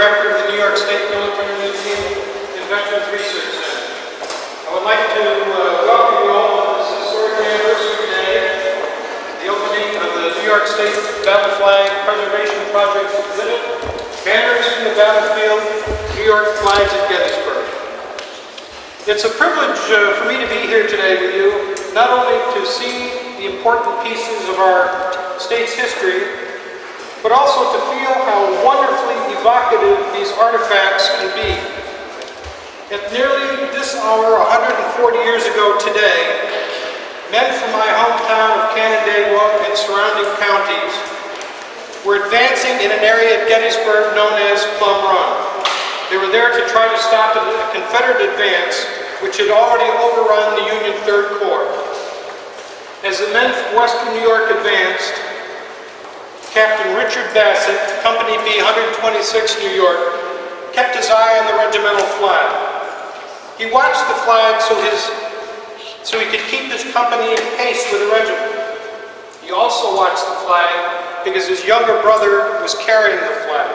Director of the New York State Military Museum and Veterans Research Center. I would like to welcome you all to this historic anniversary today, the opening of the New York State Battle Flag Preservation Project exhibit, Banners from the Battlefield, New York Flags at Gettysburgh. It's a privilege for me to be here today with you, not only to see the important pieces of our state's history, but also to feel how wonderfully evocative these artifacts can be. At nearly this hour, 140 years ago today, men from my hometown of Canandaigua and surrounding counties were advancing in an area at Gettysburgh known as Plum Run. They were there to try to stop a Confederate advance which had already overrun the Union Third Corps. As the men from western New York advanced, Captain Richard Bassett, Company B 126 New York, kept his eye on the regimental flag. He watched the flag so he could keep his company in pace with the regiment. He also watched the flag because his younger brother was carrying the flag.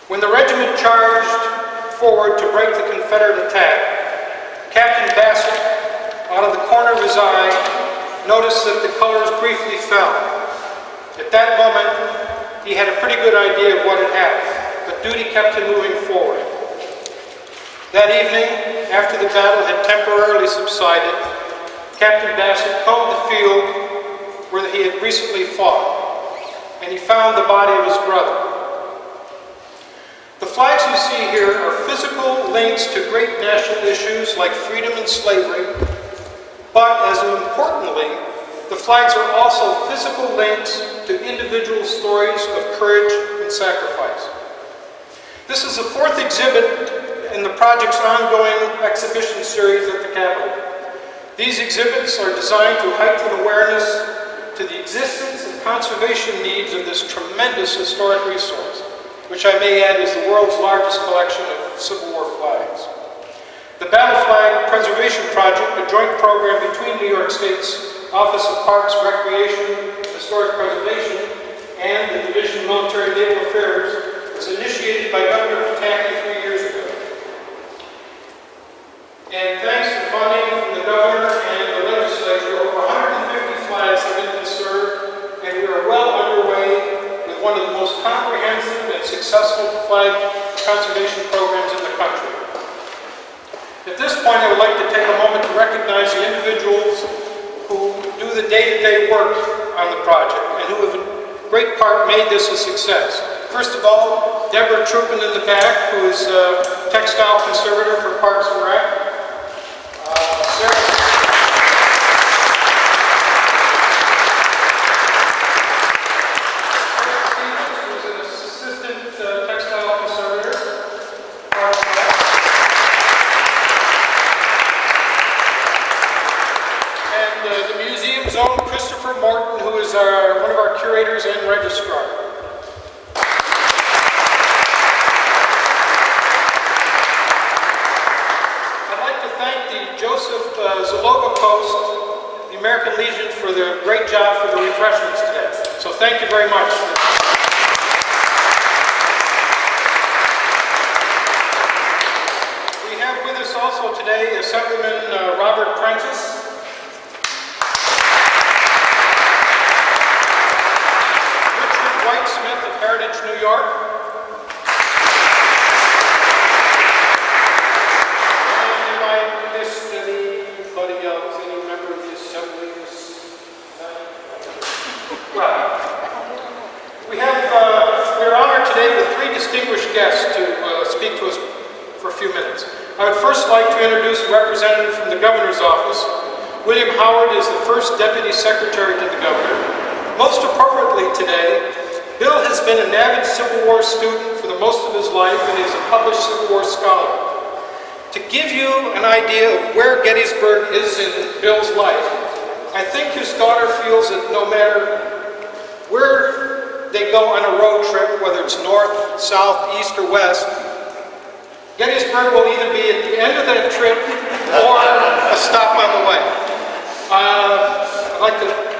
When the regiment charged forward to break the Confederate attack, Captain Bassett, out of the corner of his eye, noticed that the colors briefly fell. At that moment, he had a pretty good idea of what had happened, but duty kept him moving forward. That evening, after the battle had temporarily subsided, Captain Bassett combed the field where he had recently fought, and he found the body of his brother. The flags you see here are physical links to great national issues like freedom and slavery, but as importantly, the flags are also physical links to individual stories of courage and sacrifice. This is the fourth exhibit in the project's ongoing exhibition series at the Capitol. These exhibits are designed to heighten awareness to the existence and conservation needs of this tremendous historic resource, which I may add is the world's largest collection of Civil War flags. The Battle Flag Preservation Project, a joint program between New York State's Office of Parks, Recreation, and Historic Preservation, and the Division of Military and Naval Affairs, was initiated by Governor Pataki 3 years ago. And thanks to funding from the Governor and the Legislature, over 150 flags have been conserved, and we are well underway with one of the most comprehensive and successful flag conservation programs in the country. At this point, I would like to take a moment to recognize the individuals who do the day-to-day work on the project and who have in great part made this a success. First of all, Deborah Truppen in the back, who is a textile conservator for Parks and Rec. Sarah Stevens, who is an assistant textile conservator. The museum's own Christopher Morton, who is one of our curators and registrar. I'd like to thank the Joseph Zaloga Post, the American Legion, for their great job for the refreshments today. So thank you very much. We have with us also today Assemblyman Robert Prentice. Smith of Heritage, New York. And if I missed anybody else, any member of the Assembly? We're honored today with three distinguished guests to speak to us for a few minutes. I would first like to introduce a representative from the Governor's office. William Howard is the first Deputy Secretary to the Governor. Most appropriately today, Bill has been an avid Civil War student for the most of his life and is a published Civil War scholar. To give you an idea of where Gettysburg is in Bill's life, I think his daughter feels that no matter where they go on a road trip, whether it's north, south, east, or west, Gettysburg will either be at the end of that trip or a stop on the way. I'd like to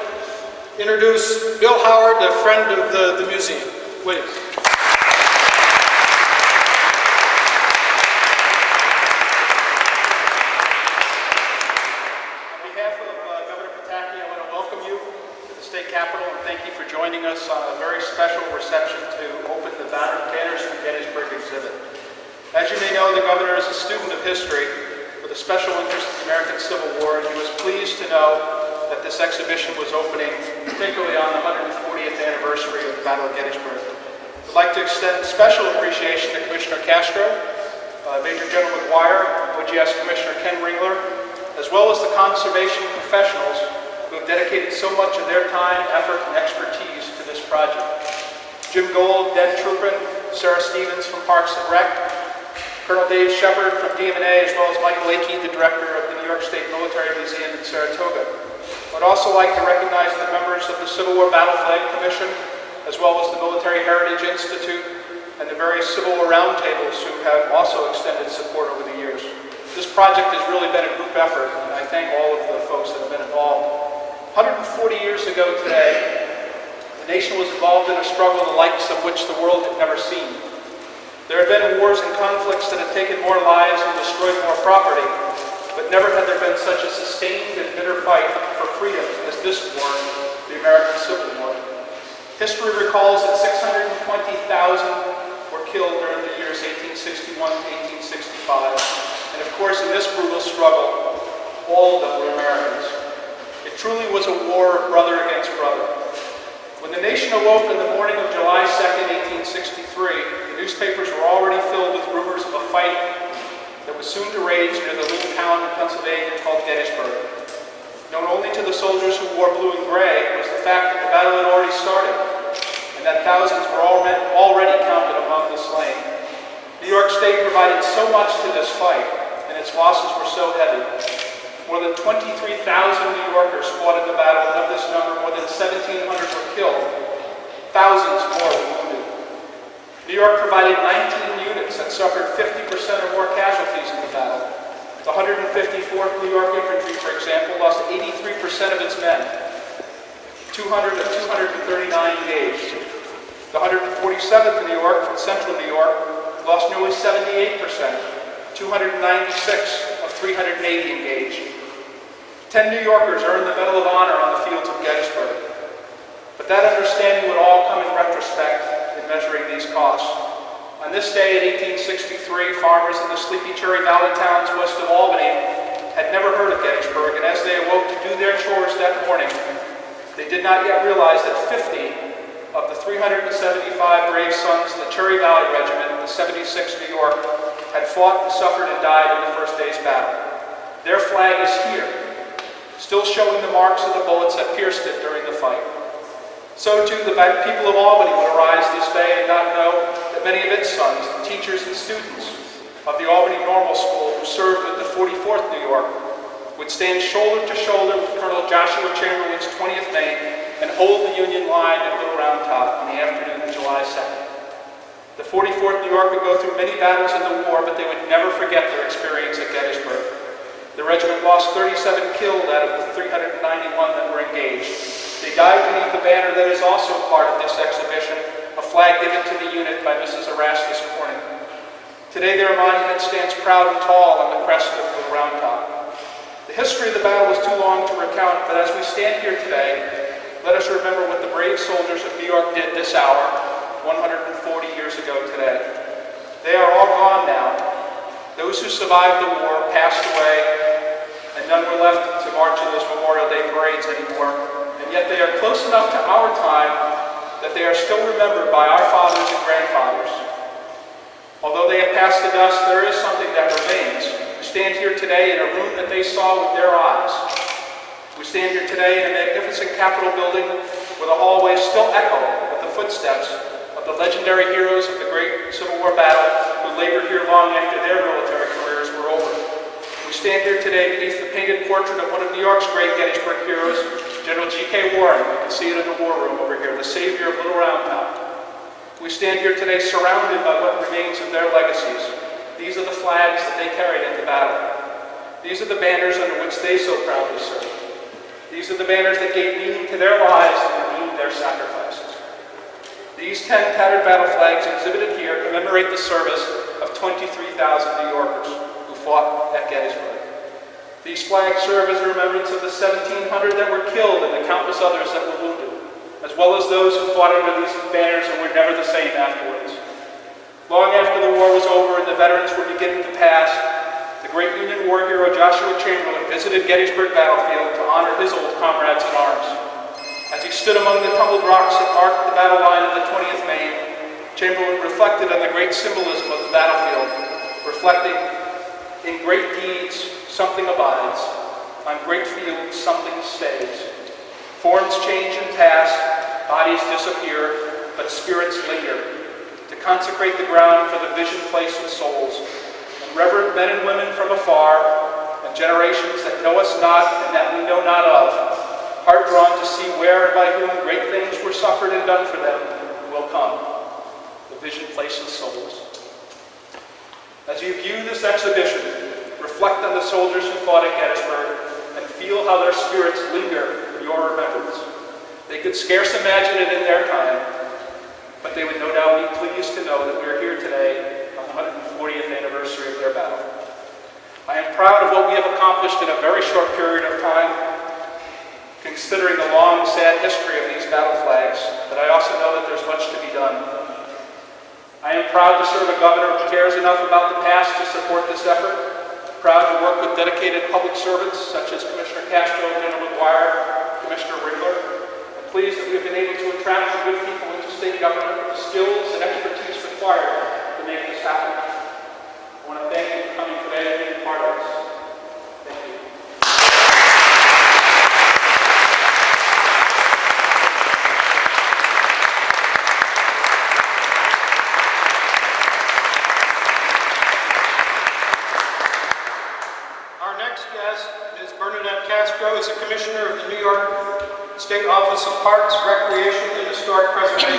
introduce Bill Howard, a friend of the museum. please. State Capitol, and thank you for joining us on a very special reception to open the Banners from Gettysburg exhibit. As you may know, the Governor is a student of history with a special interest in the American Civil War, and he was pleased to know that this exhibition was opening, particularly on the 140th anniversary of the Battle of Gettysburg. I'd like to extend special appreciation to Commissioner Castro, Major General McGuire, OGS Commissioner Ken Ringler, as well as the conservation professionals who have dedicated so much of their time, effort, and expertise to this project. Jim Gold, Deb Truppin, Sarah Stevens from Parks and Rec, Colonel Dave Shepard from DM&A, as well as Michael Aikey, the director of the New York State Military Museum in Saratoga. I'd also like to recognize the members of the Civil War Battle Flag Commission, as well as the Military Heritage Institute, and the various Civil War roundtables who have also extended support over the years. This project has really been a group effort, and I thank all of the folks that have been involved. 140 years ago today, the nation was involved in a struggle the likes of which the world had never seen. There have been wars and conflicts that have taken more lives and destroyed more property, but never had there been such a sustained and bitter fight for freedom as this war, the American Civil War. History recalls that 620,000 were killed during the years 1861 to 1865, and of course in this brutal struggle, all of them were Americans. It truly was a war of brother against brother. When the nation awoke on the morning of July 2nd, 1863, the newspapers were already filled with rumors of a fight that was soon to rage near the little town in Pennsylvania called Gettysburg. Known only to the soldiers who wore blue and gray was the fact that the battle had already started, and that thousands were already counted among the slain. New York State provided so much to this fight, and its losses were so heavy. More than 23,000 New Yorkers fought in the battle, and of this number, more than 1,700 were killed. Thousands more were wounded. New York provided 19 units that suffered 50% or more casualties in the battle. The 154th New York Infantry, for example, lost 83% of its men. 200 of 239 engaged. The 147th New York from central New York lost nearly 78%. 296 of 380 engaged. 10 New Yorkers earned the Medal of Honor on the fields of Gettysburg. But that understanding would all come in retrospect in measuring these costs. On this day in 1863, farmers in the sleepy Cherry Valley towns west of Albany had never heard of Gettysburg, and as they awoke to do their chores that morning, they did not yet realize that 50 of the 375 brave sons of the Cherry Valley Regiment, the 76th New York, had fought and suffered and died in the first day's battle. Their flag is here, still showing the marks of the bullets that pierced it during the fight. So too, the people of Albany would arise this day and not know that many of its sons, the teachers and students of the Albany Normal School who served with the 44th New York, would stand shoulder to shoulder with Colonel Joshua Chamberlain's 20th Maine and hold the Union line at Little Round Top in the afternoon of July 2nd. The 44th New York would go through many battles in the war, but they would never forget their experience at Gettysburg. The regiment lost 37 killed out of the 391 that were engaged. They died beneath the banner that is also part of this exhibition, a flag given to the unit by Mrs. Erastus Corning. Today their monument stands proud and tall on the crest of the Round Top. The history of the battle is too long to recount, but as we stand here today, let us remember what the brave soldiers of New York did this hour, 140 years ago today. They are all gone now. Those who survived the war passed away, and none were left to march in those Memorial Day parades anymore. And yet they are close enough to our time that they are still remembered by our fathers and grandfathers. Although they have passed to dust, there is something that remains. We stand here today in a room that they saw with their eyes. We stand here today in a magnificent Capitol building where the hallways still echo with the footsteps of the legendary heroes of the great Civil War battle who labored here long after their military careers were over. We stand here today beneath the painted portrait of one of New York's great Gettysburg heroes, General G.K. Warren. You can see it in the war room over here, the savior of Little Round Top. We stand here today surrounded by what remains of their legacies. These are the flags that they carried into battle. These are the banners under which they so proudly served. These are the banners that gave meaning to their lives and redeemed their sacrifices. These These 10 tattered battle flags exhibited here commemorate the service of 23,000 New Yorkers who fought at Gettysburg. These flags serve as a remembrance of the 1,700 that were killed and the countless others that were wounded, as well as those who fought under these banners and were never the same afterwards. Long after the war was over and the veterans were beginning to pass, the great Union war hero Joshua Chamberlain visited Gettysburg battlefield to honor his old comrades in arms. As he stood among the tumbled rocks that marked the battle line of the 20th Maine, Chamberlain reflected on the great symbolism of the battlefield, reflecting, "In great deeds, something abides. On great fields, something stays. Forms change and pass, bodies disappear, but spirits linger, to consecrate the ground for the vision place of souls, and reverent men and women from afar, and generations that know us not and that we know not of, heart drawn to see where and by whom great things were suffered and done for them, will come. The vision place of souls." As you view this exhibition, reflect on the soldiers who fought at Gettysburg and feel how their spirits linger in your remembrance. They could scarce imagine it in their time, but they would no doubt be pleased to know that we are here today on the 140th anniversary of their battle. I am proud of what we have accomplished in a very short period of time, considering the long, sad history of these battle flags, but I also know that there's much to be done. I am proud to serve a governor who cares enough about the past to support this effort, proud to work with dedicated public servants such as Commissioner Castro, General McGuire, Commissioner Ringler, and pleased that we have been able to attract some good people into state government with the skills and expertise required to make this happen. I want to thank you for coming today and being part of this. Thank you. Our next guest is Bernadette Castro, is a commissioner of the New York State Office of Parks, Recreation, and Historic Preservation.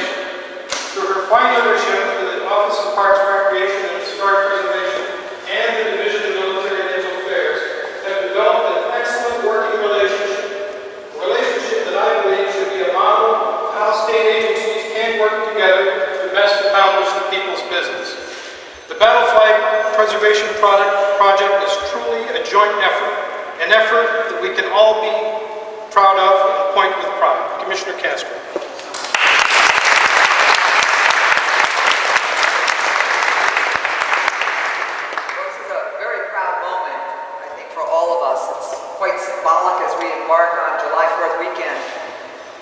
Through her fine leadership for the Office of Parks, Recreation, and Historic Preservation and the Division of Military and Naval Affairs, have developed an excellent working relationship that I believe should be a model of how state agencies can work together to best accomplish the people's business. The Battle Flag Preservation Project is truly a joint effort, an effort that we can all be proud of and point with pride. Commissioner Castro. This is a very proud moment, I think, for all of us. It's quite symbolic as we embark on July 4th weekend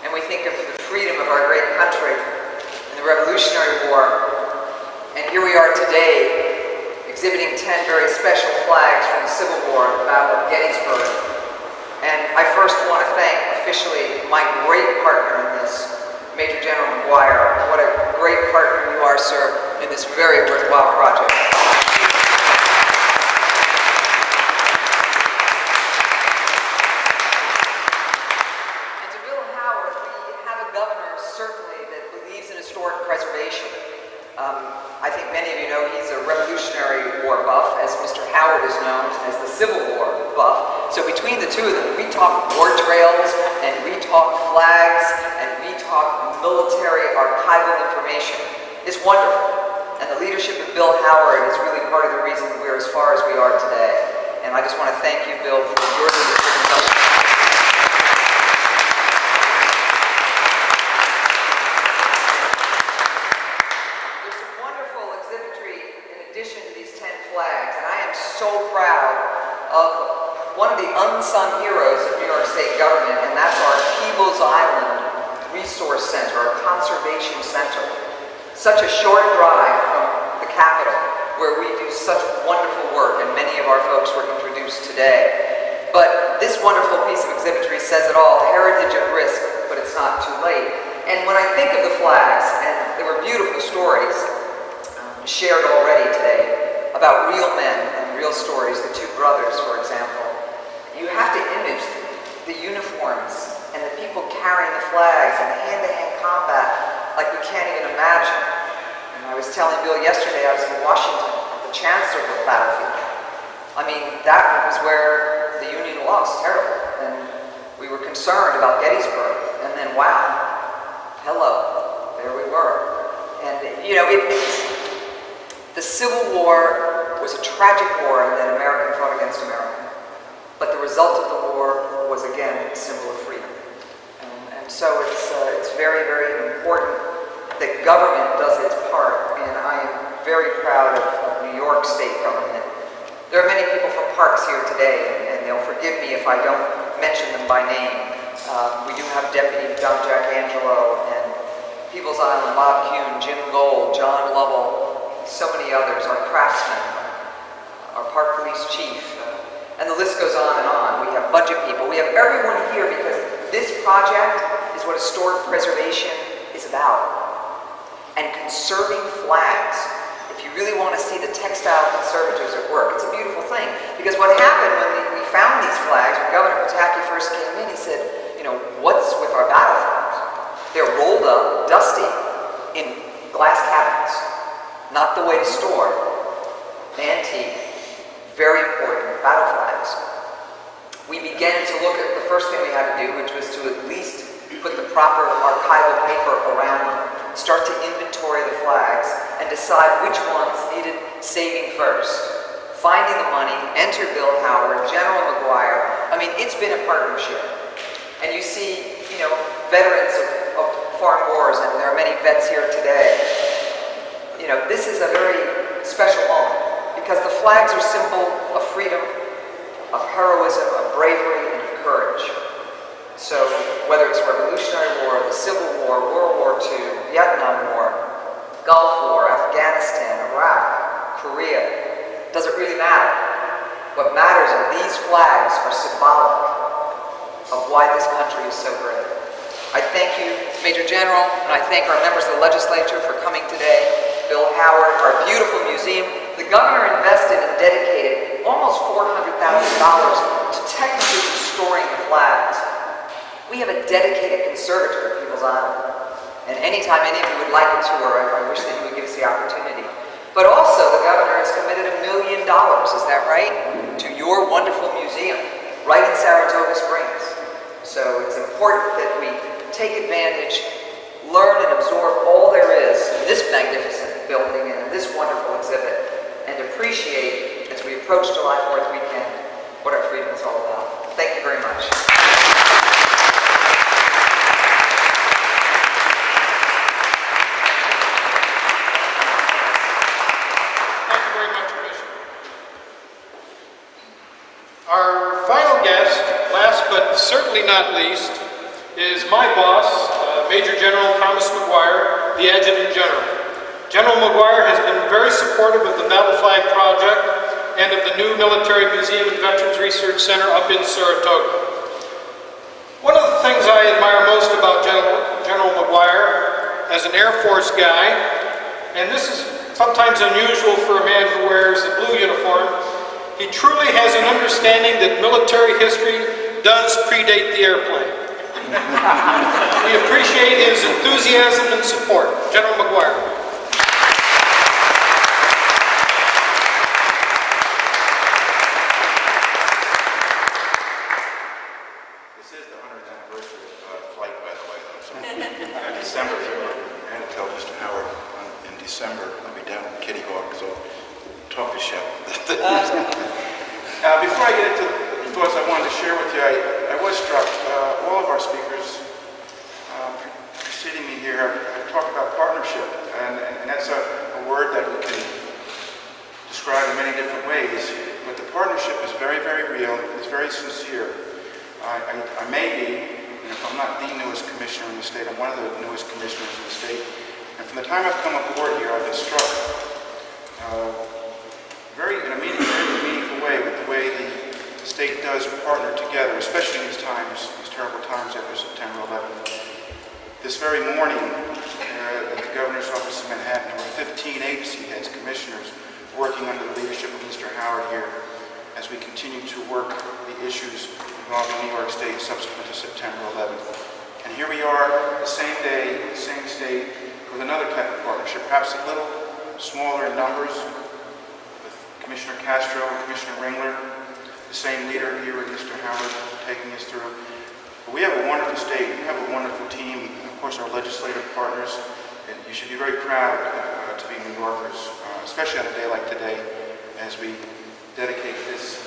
and we think of the freedom of our great country and the Revolutionary War. And here we are today, exhibiting 10 very special flags from the Civil War, the Battle of Gettysburg. And I first want to thank officially my great partner in this, Major General McGuire. What a great partner you are, sir, in this very worthwhile project. And to Bill Howard, we have a governor certainly that believes in historic preservation. I think many of you know he's a Revolutionary War buff, as Mr. Howard is known as the Civil War buff. So between the two of them, we talk war trails, and we talk flags, and we talk military archival information. It's wonderful. And the leadership of Bill Howard is really part of the reason we're as far as we are today. And I just want to thank you, Bill, for your leadership. So proud of one of the unsung heroes of New York State government, and that's our Peebles Island Resource Center, our Conservation Center. Such a short drive from the Capitol, where we do such wonderful work, and many of our folks were introduced today. But this wonderful piece of exhibitry says it all: heritage at risk, but it's not too late. And when I think of the flags, and there were beautiful stories shared already today about real men and real stories, the two brothers, for example. You have to image the uniforms and the people carrying the flags and hand-to-hand combat like we can't even imagine. And I was telling Bill yesterday, I was in Washington at the Chancellorsville battlefield. I mean, that was where the Union lost terribly, and we were concerned about Gettysburg, and then wow, hello, there we were. you know, the Civil War was a tragic war in that America fought against America. But the result of the war was, again, a symbol of freedom. And so it's very, very important that government does its part. And I am very proud of New York State government. There are many people from parks here today, and they'll forgive me if I don't mention them by name. We do have Deputy John Jack Angelo and People's Island, Bob Kuhn, Jim Gold, John Lovell, so many others, our craftsmen, our park police chief, and the list goes on and on. We have budget people. We have everyone here because this project is what historic preservation is about. And conserving flags. If you really want to see the textile conservators at work, it's a beautiful thing. Because what happened when we found these flags, when Governor Pataki first came in, he said, you know, what's with our battle flags? They're rolled up, dusty, in glass cabinets. Not the way to store. Antique, very important, battle flags. We began to look at the first thing we had to do, which was to at least put the proper archival paper around them, start to inventory the flags, and decide which ones needed saving first. Finding the money, enter Bill Howard, General McGuire. I mean, it's been a partnership. And you see, you know, veterans of foreign wars, and there are many vets here today. You know, this is a very special moment because the flags are symbol of freedom, of heroism, of bravery, and of courage. So whether it's Revolutionary War, the Civil War, World War II, Vietnam War, Gulf War, Afghanistan, Iraq, Korea, does it really matter? What matters are these flags are symbolic of why this country is so great. I thank you, Major General, and I thank our members of the legislature for coming today. Bill Howard, our beautiful museum. The governor invested and dedicated almost $400,000 to technically restoring the flags. We have a dedicated conservator at People's Island. And anytime any of you would like a tour, I wish that you would give us the opportunity. But also, the governor has committed $1 million, is that right? To your wonderful museum, right in Saratoga Springs. So it's important that we take advantage, learn and absorb all there is in this magnificent building and in this wonderful exhibit, and appreciate, as we approach July 4th weekend, what our freedom is all about. Thank you very much. Thank you very much, Commissioner. Our final guest, last but certainly not least, is my boss, Major General Thomas McGuire, the Adjutant General. General McGuire has been very supportive of the Battle Flag Project and of the new Military Museum and Veterans Research Center up in Saratoga. One of the things I admire most about General McGuire as an Air Force guy, and this is sometimes unusual for a man who wears a blue uniform, he truly has an understanding that military history does predate the airplane. We appreciate his enthusiasm and support. General McGuire. December, I had to tell Mr. Howard in December, I'll be down in Kitty Hawk, so talk to Shep. Before I get into the thoughts I wanted to share with you, I was struck, all of our speakers preceding me here have talked about partnership, and that's a word that we can describe in many different ways, but the partnership is very, very real, it's very sincere. I may be, if I'm not the newest commissioner in the state, I'm one of the newest commissioners in the state. And from the time I've come aboard here, I've been struck in a meaningful way with the way the state does partner together, especially in these times, these terrible times after September 11th. This very morning, at the governor's office in Manhattan, there were 15 agency heads, commissioners, working under the leadership of Mr. Howard here as we continue to work the issues involving New York State subsequent to September 11th. And here we are, the same day, the same state, with another type of partnership, perhaps a little smaller in numbers, with Commissioner Castro and Commissioner Ringler, the same leader here with Mr. Howard taking us through. But we have a wonderful state, we have a wonderful team, and of course our legislative partners, and you should be very proud to be New Yorkers, especially on a day like today, as we dedicate this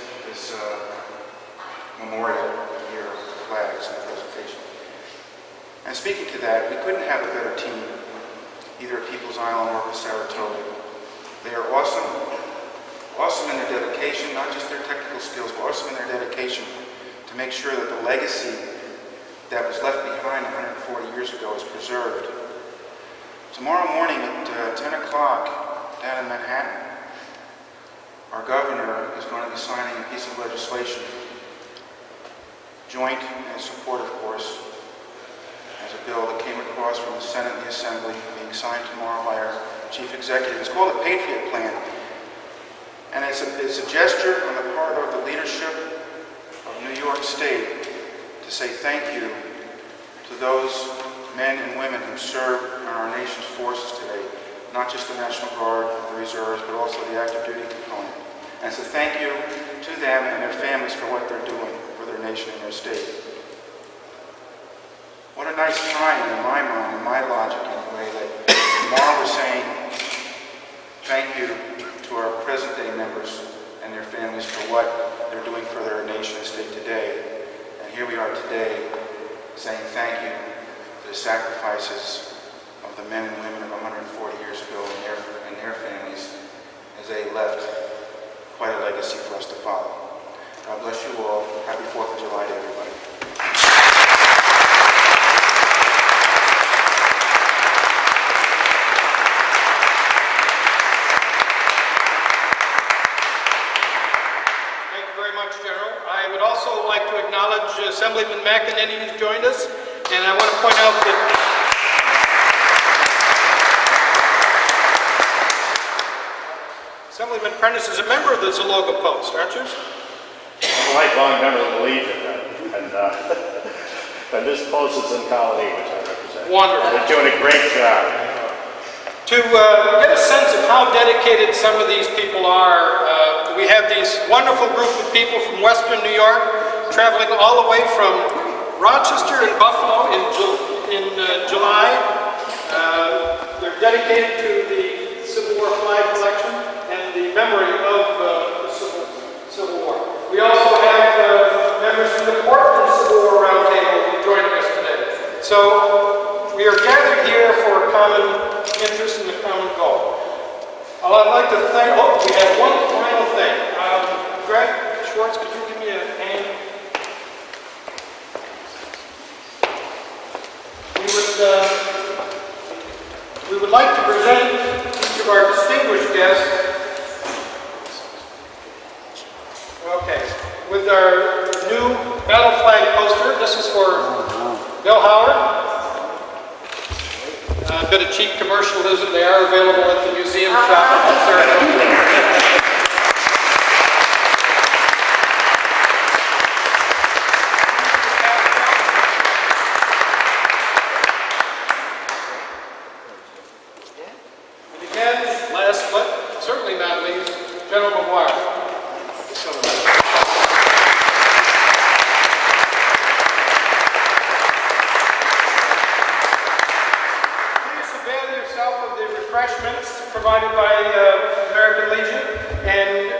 memorial here of the flags and the presentation. And speaking to that, we couldn't have a better team, either at People's Island or at Saratoga. They are awesome, awesome in their dedication, not just their technical skills, but awesome in their dedication to make sure that the legacy that was left behind 140 years ago is preserved. Tomorrow morning at 10 o'clock down in Manhattan, our governor is going to be signing a piece of legislation, joint in support, of course, as a bill that came across from the Senate and the Assembly, being signed tomorrow by our chief executive. It's called the Patriot Plan, and it's a gesture on the part of the leadership of New York State to say thank you to those men and women who serve in our nation's forces today, not just the National Guard, the reserves, but also the active duty component. And so thank you to them and their families for what they're doing for their nation and their state. What a nice time in my mind, in my logic anyway, that tomorrow we're saying thank you to our present day members and their families for what they're doing for their nation and state today. And here we are today saying thank you to the sacrifices of the men and women of 140 years ago and their families as they left quite a legacy for us to follow. God bless you all. Happy 4th of July to everybody. Thank you very much, General. I would also like to acknowledge Assemblyman McEnany, who's joined us, and I want to point out that Assemblyman Prentice is a member of the Zaloga Post, aren't you? I'm a lifelong member of the Legion, and this post is in Colony, which I represent. Wonderful. They're doing a great job. To get a sense of how dedicated some of these people are, we have this wonderful group of people from Western New York traveling all the way from Rochester and Buffalo in July. They're dedicated to the Civil War flag collection and the memory of the Civil War. We also have members from the Portland Civil War Roundtable joining us today. So we are gathered here for a common interest in the common goal. I'd like to thank, we have one final thing. Greg Schwartz, could you give me a hand? We would like to present each of our distinguished guests, with our new battle flag poster. This is for Bill Howard. A bit of cheap commercialism. They are available at the museum shop in Saratoga. And again, last but certainly not least, General McGuire. Refreshments provided by American Legion, and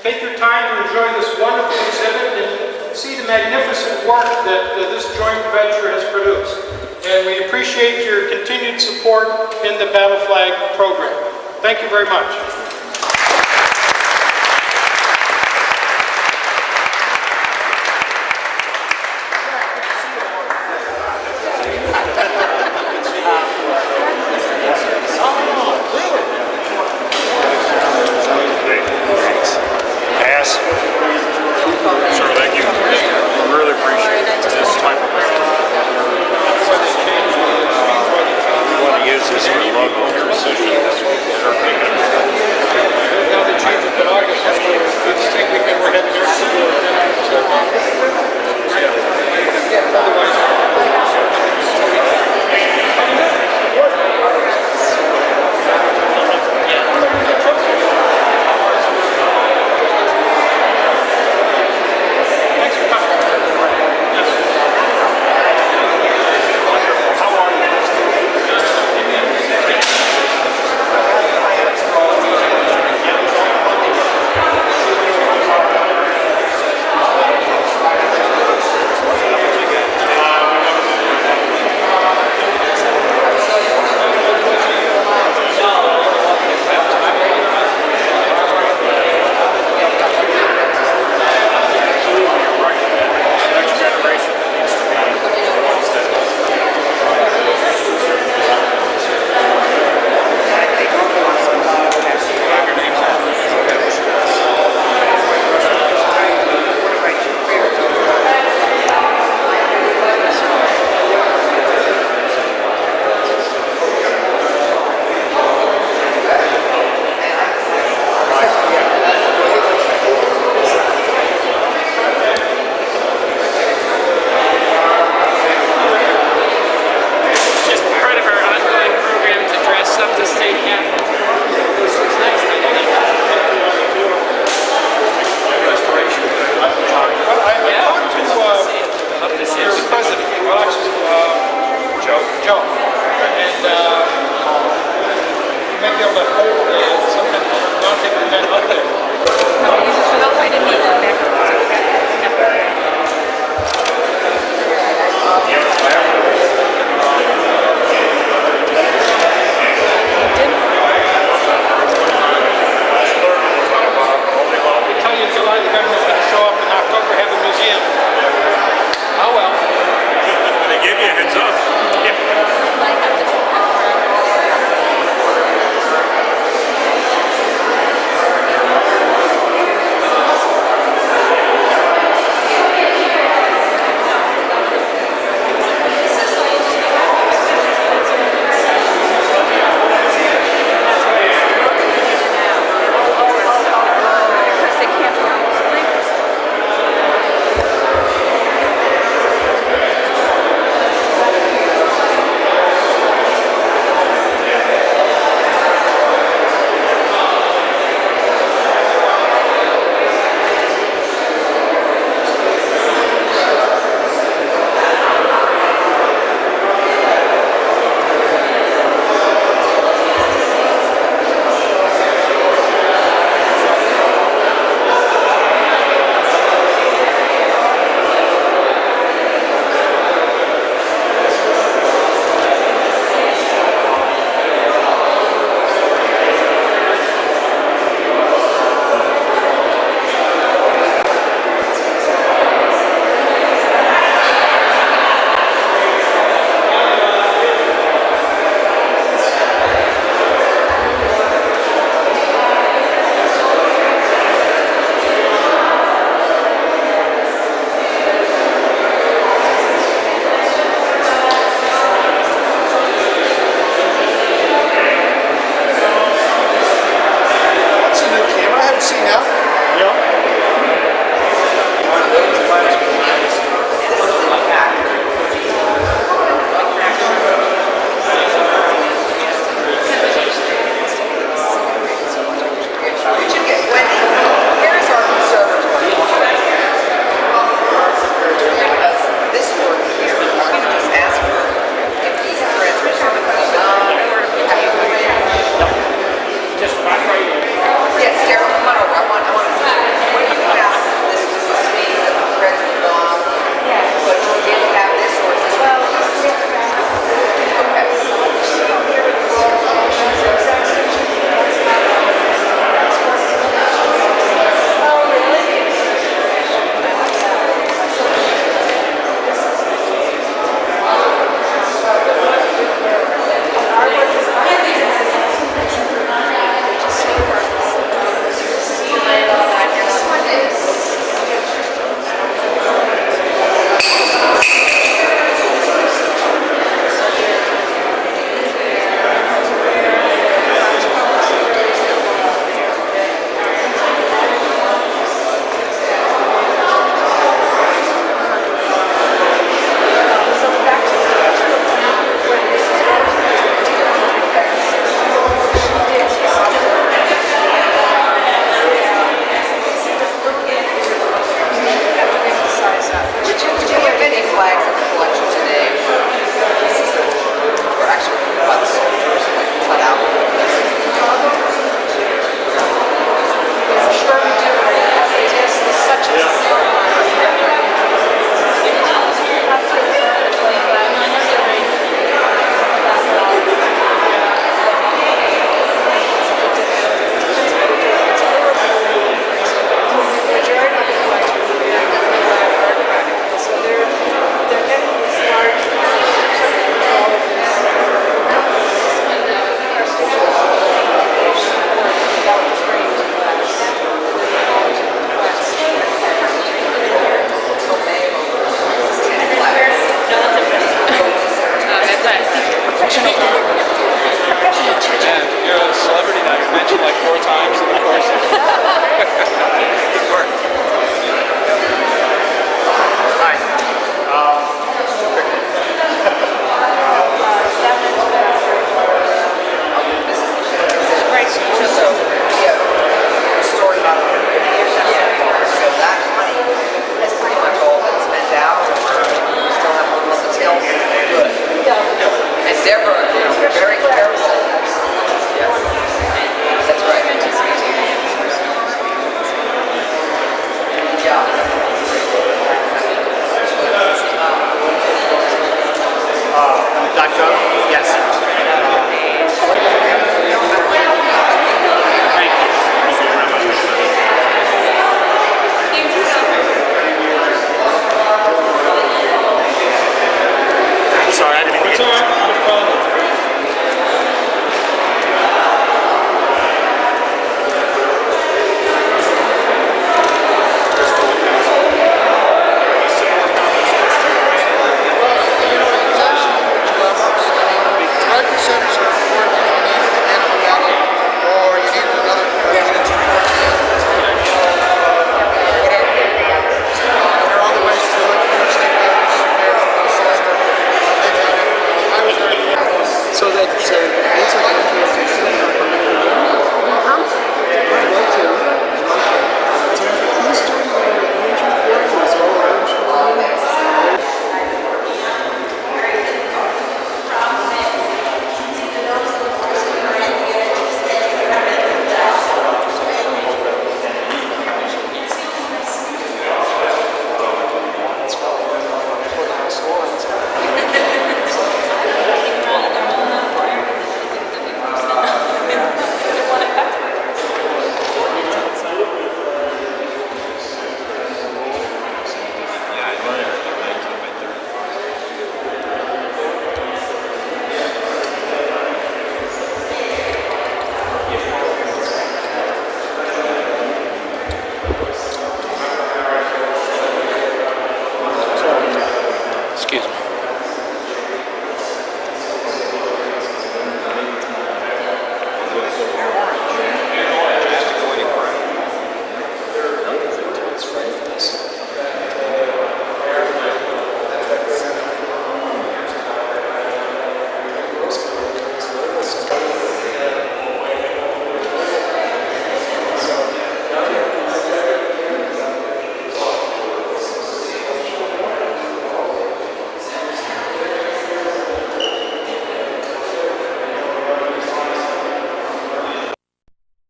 take your time to enjoy this wonderful exhibit and see the magnificent work that this joint venture has produced. And we appreciate your continued support in the Battle Flag program. Thank you very much.